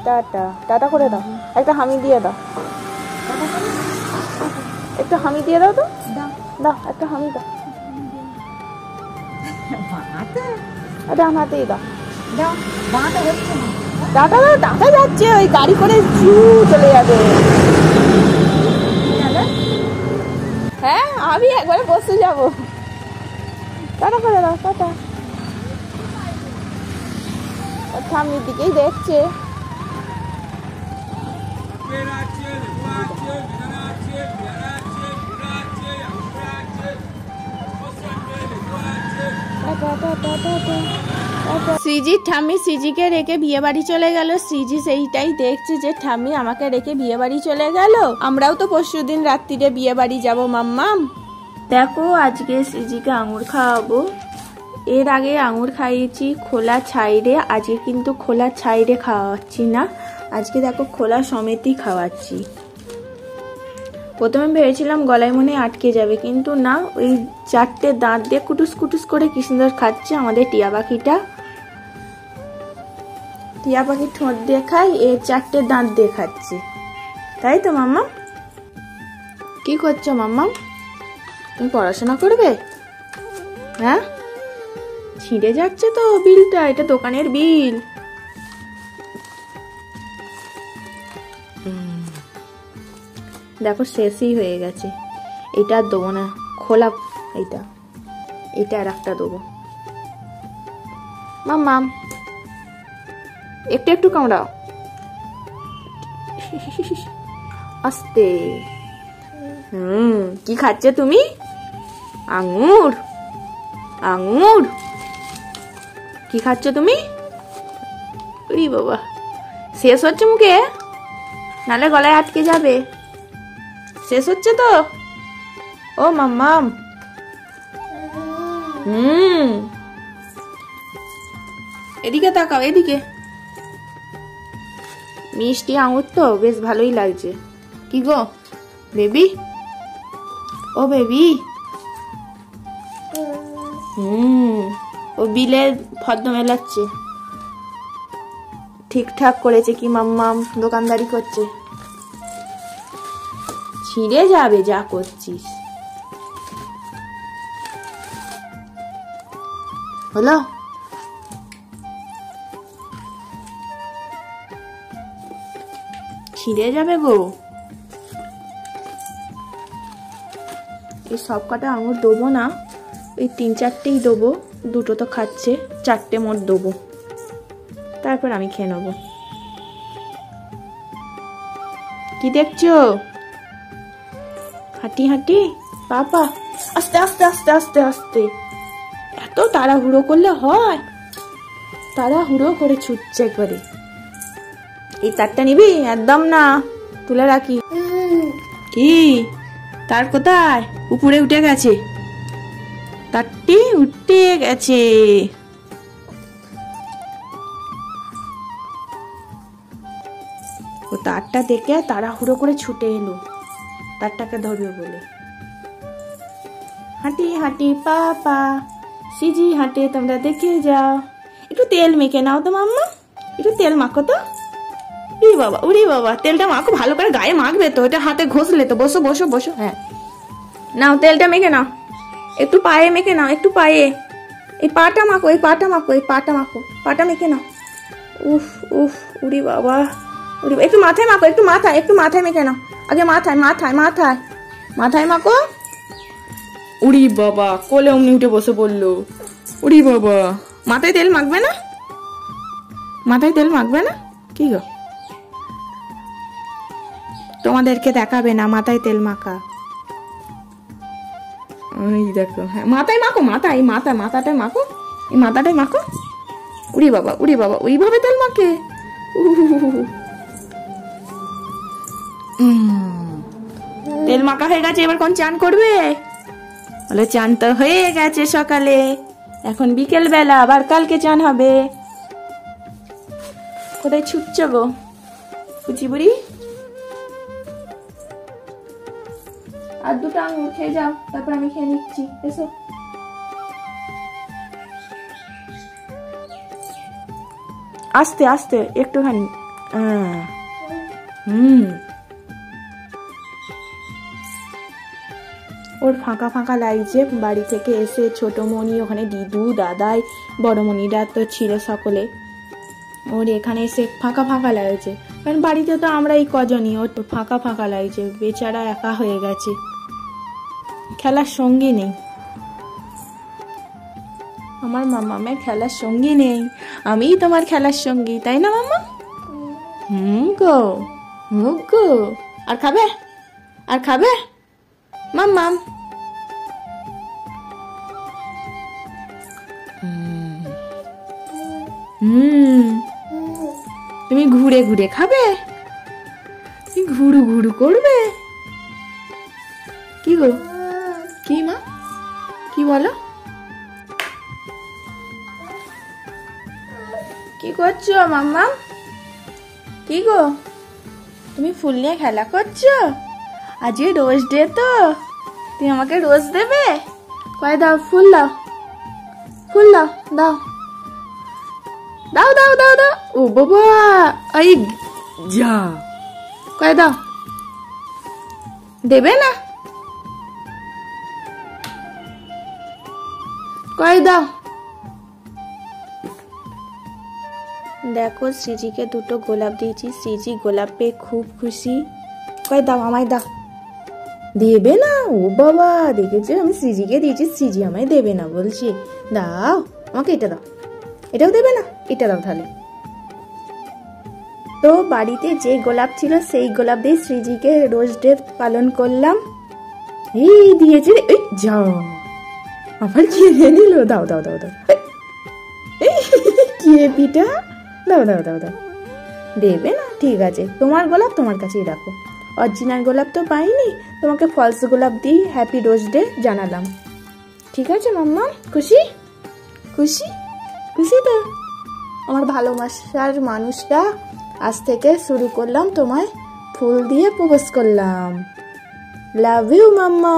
Tata tata করে দাও, একটা হামি দিয়ে দাও, একটা হামি দিয়ে দাও তো, দাও একটা হামি দাও, ডান হাতেই দাও, টাটা দাও, টাটা যাচ্ছে ওই গাড়ি করে চলে যাবে। হ্যাঁ আমি একবারে বসে যাবো, টাটা করে দাও, টাটা। সামনের দিকেই দেখছে। শ্রীজির ঠাম্মি শ্রীজিকে রেখে বিয়ে বাড়ি চলে গেল। শ্রীজি সেইটাই দেখছে যে ঠাম্মি আমাকে রেখে বিয়ে বাড়ি চলে গেল, আমরাও তো পরশুদিন রাত্রিরে বিয়ে বাড়ি যাবো মাম্মাম। দেখো আজকে শ্রীজিকে আঙুর খাওয়াবো, এর আগে আঙুর খাইয়েছি খোলা ছাইরে, আজকে কিন্তু খোলা ছাইরে খাওয়াচ্ছি না, আজকে দেখো খোলা সমেতই খাওয়াচ্ছি। প্রথমে ভেবেছিলাম গলায় মনে আটকে যাবে, কিন্তু না, ওই 4টে দাঁত দিয়ে কুটুস কুটুস করে কি সুন্দর খাচ্ছে আমাদের টিয়া পাখিটা। টিয়া পাখি ঠোঁট দিয়ে খায়, এর 4টে দাঁত দিয়ে খাচ্ছে, তাই তো মাম্মা? কি করছো মাম্মা? তুমি পড়াশোনা করবে? হ্যাঁ, ছিঁড়ে যাচ্ছে তো বিলটা, এটা দোকানের বিল। দেখো শেষই হয়ে গেছে, এটা আর দেবো না, খোলা এটা আর একটা দেবো। মাম্মাম একটু একটু কামড়াও, আস্তে। কি খাচ্ছে তুমি? আঙুর? আঙুর কি খাচ্ছ তুমি? ওরে বাবা, শেষ হচ্ছে মুখে, নালে গলায় আটকে যাবে। শেষ হচ্ছে তো? ও মাম্মাম, এদিকে তাকাও, এদিকে। মিষ্টি আঙুর তো বেশ ভালোই লাগছে। কি গো বেবি, ও বেবি, ও বিলে ফর্দ মেলাচ্ছে, ঠিকঠাক করেছে কি মাম্মাম, দোকানদারি করছে। ছিঁড়ে যাবে যা করছিস। হলো? ছিঁড়ে যাবে গো। এই সব কটা আঙুর দেবো না, এই 3-4টেই দেবো, 2টো তো খাচ্ছে, 4টে মোট দেবো, তারপর আমি খেয়ে নেবো। কি দেখছো? হাঁটি হাঁটি পাপা, আস্তে আস্তে আস্তে আস্তে আস্তে, এত তাড়াহুড়ো করলে হয়? তাড়াহুড়ো করে ছুটছে একবারে। এই তারটা নিবি? একদম না, তুলে রাখি। কি তার কোথায়? উপরে উঠে গেছে, তারটি উঠে গেছে। ও তারটা দেখে তাড়াহুড়ো করে ছুটে এলো তারটাকে ধরবে বলে। হাঁটি হাঁটি পাপা, সিজি হাঁটে, তোমরা দেখে যাও। একটু তেল মেখে নাও তো মাম্মা, একটু তেল মাখো তো। উরি বাবা, উরি বাবা, তেলটা মাখো ভালো করে, গায়ে মাখবে তো, এটা হাতে ঘষলে তো। বসো বসো বসো, হ্যাঁ নাও তেলটা মেখে নাও, একটু পায়ে মেখে নাও, একটু পায়ে। এই পাটা মাখো, এই পাটা মাখো, এই পাটা মাখো, পাটা মেখে নাও। উফ উফ, উরি বাবা, উরি, একটু মাথায় মাখো, একটু মাথায়, একটু মাথায় মেখে নাও, আগে মাথায় মাথায় মাথায় মাথায় মাখো। উরি বাবা, কোলে অমনি উঠে বসে বললো। উরি বাবা, মাথায় তেল মাখবে না? মাথায় তেল মাখবে না? কি গো, তোমাদেরকে দেখাবে না মাথায় তেল মাখা? ওই দেখো, হ্যাঁ মাথায় মাখো, মাথায়, এই মাথা, মাথাটাই মাখো, এই মাথাটাই মাখো। উরি বাবা, উরি বাবা, ওইভাবে তেল মাখে। তেল মাখা হয়ে গেছে, এবার কোন চান করবে? বলে চান তো হয়ে গেছে সকালে, এখন বিকেল বেলা, আবার কালকে চান হবে। কোথায় ছুটছ গো কুচি বুড়ি? আর 2টা আঙুর খেয়ে যাও, তারপর আমি খেয়ে নিচ্ছি, এসো। আস্তে আস্তে একটুখানি, ওর ফাঁকা ফাঁকা লাগছে। বাড়ি থেকে এসে ছোটমণি ওখানে, দিদু দাদাই বড়মণিরা তো ছিল সকলে, ওর এখানে এসে ফাঁকা ফাঁকা লাগছে। কারণ বাড়িতে তো আমরা এই কজনই, ওর তো ফাঁকা ফাঁকা লাগছে, বেচারা একা হয়ে গেছে, খেলার সঙ্গী নেই। আমার মাম্মামের খেলার সঙ্গী নেই, আমিই তোমার খেলার সঙ্গী, তাই না মাম্মা? গো গো। আর খাবে? আর খাবে মাম্মাম? তুমি ঘুরে ঘুরে খাবে? তুমি ঘুরু ঘুরু করবে? কি গো? কি মা? কি বলো? কি করছো মাম্মা? কি গো, তুমি ফুল নিয়ে খেলা করছো? আজকে রোজ ডে তো, তুমি আমাকে রোজ দেবে? কয় দাও, ফুল দাও, ফুল দাও, দাও দাও দাও দাও দাও। ও বাবা, এই যা, কয় দাও, দেবে না? কয় দাও। দেখো শ্রীজিকে দুটো গোলাপ দিয়েছি, শ্রীজি গোলাপ পেয়ে খুব খুশি। কয় দাও, আমায় দাও। দেবে না? ও বাবা, দেখেছো আমি শ্রীজিকে দিয়েছি, শ্রীজি আমায় দেবে না বলছি। দাও আমাকে, এটা দাও। এটাও দেবে না? এটা দাও তাহলে। তো বাড়িতে যে গোলাপ ছিল সেই গোলাপ দিয়ে শ্রীজিকে রোজ ডে পালন করলাম। এই দিয়েছে, এই যাও, আবার কিনে নিল। দাও দাও দাও দাও, কে পিঠা, দাও দাও দাও দাও। দেবে না? ঠিক আছে, তোমার গোলাপ তোমার কাছেই রাখো। অরিজিনাল গোলাপ তো পাইনি, তোমাকে ফলস গোলাপ দিয়ে হ্যাপি রোজ ডে জানালাম। ঠিক আছে মাম্মা, খুশি? খুশি? খুশি তো? আমার ভালোবাসার মানুষটা, আজ থেকে শুরু করলাম তোমায় ফুল দিয়ে প্রপোজ করলাম। Love you mamma.